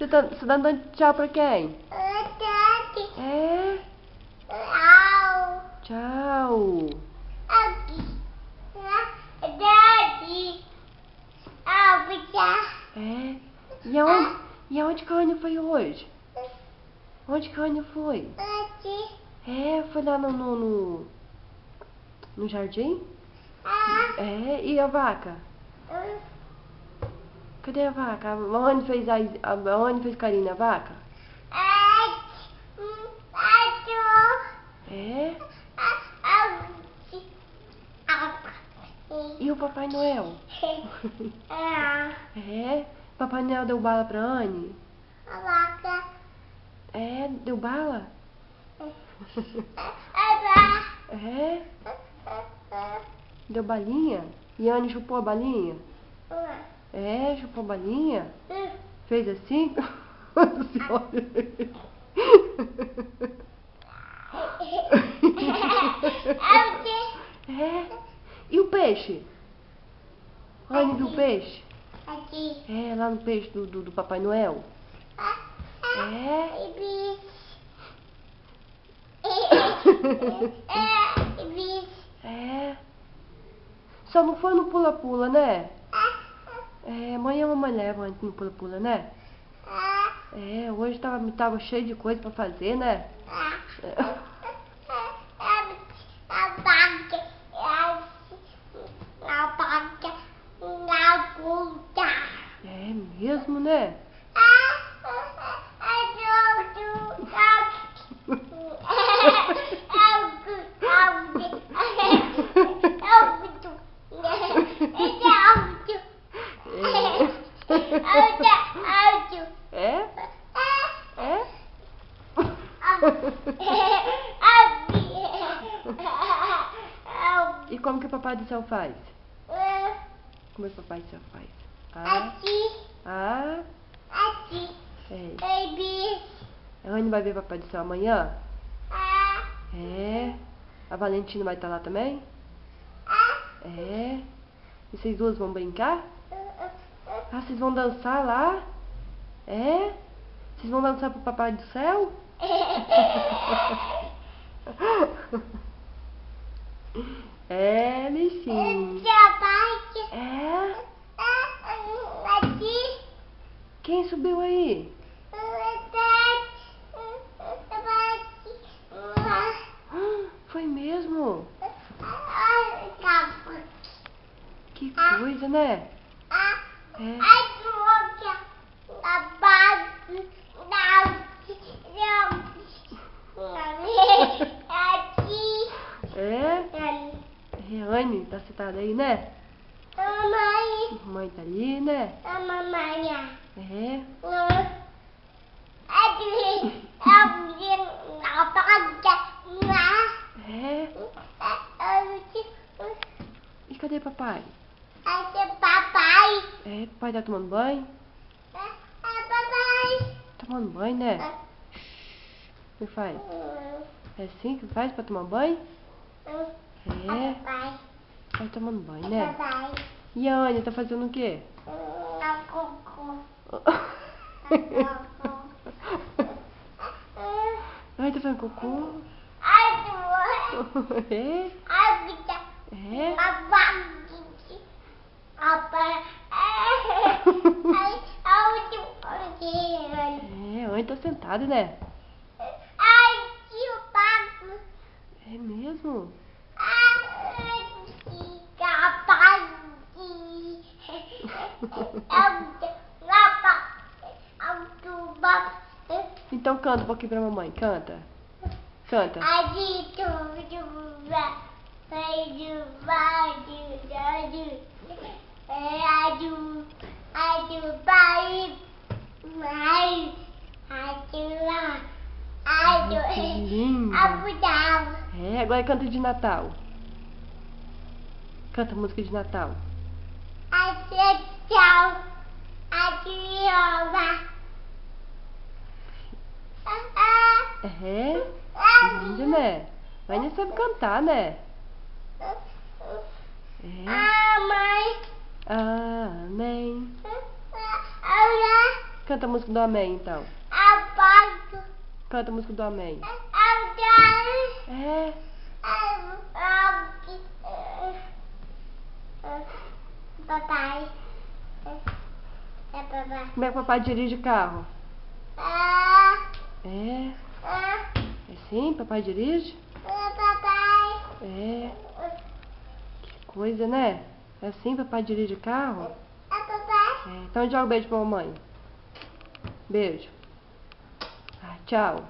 Você tá dando tchau pra quem? É? Tchau. É? E aonde que a Ania foi hoje? Onde que a Ania foi? É, foi lá no jardim? É, e a vaca? Cadê a vaca? Aonde fez carinho na vaca? É? E o Papai Noel? É? Papai Noel deu bala pra Anne? É, deu bala? É? Deu balinha? E a Anne chupou a balinha? É, chupou a balinha? Fez assim? É? E o peixe? Anne viu o peixe? É, lá no peixe do Papai Noel? É? É. Só não foi no pula-pula, né? É, amanhã a mamãe leva antes no pula-pula, né? É, hoje tava cheio de coisa pra fazer, né? É mesmo, né? É? É? E como que o Papai do Céu faz? Como é que o Papai do Céu faz? Ah, é. A Anne vai ver o Papai do Céu amanhã? É. A Valentina vai estar lá também? É. E vocês duas vão brincar? Ah, vocês vão dançar lá? É? Vocês vão dançar pro Papai do Céu? É, bichinho. É? Quem subiu aí? Foi mesmo? Que coisa, né? É. É? É, Anne, tá sentada aí, né? Mãe tá ali, né? É. É. E cadê papai? É, papai tá tomando banho? Tomando banho, né? O que faz? É assim que faz pra tomar banho? É. Tá tomando banho, né? E a Ania tá fazendo o quê? Ai, tá fazendo cocô? É? É? É, a Ania tá sentada, né? É mesmo? Então canta um pouquinho pra mamãe, canta. Canta. Que lindo. É, agora canta de Natal. Canta música de Natal. É? Lindo, né? Mas nem sabe cantar, né? É. Amém. Canta a música do Amém, então. Abaixo. Canta a música do Amém. É. Papai. É papai. Como é que o papai dirige carro? É. É assim? Papai dirige? Papai. É. Que coisa, né? É assim, papai dirige carro? É papai. É. Então joga um beijo pra mamãe. Beijo. Ah, tchau.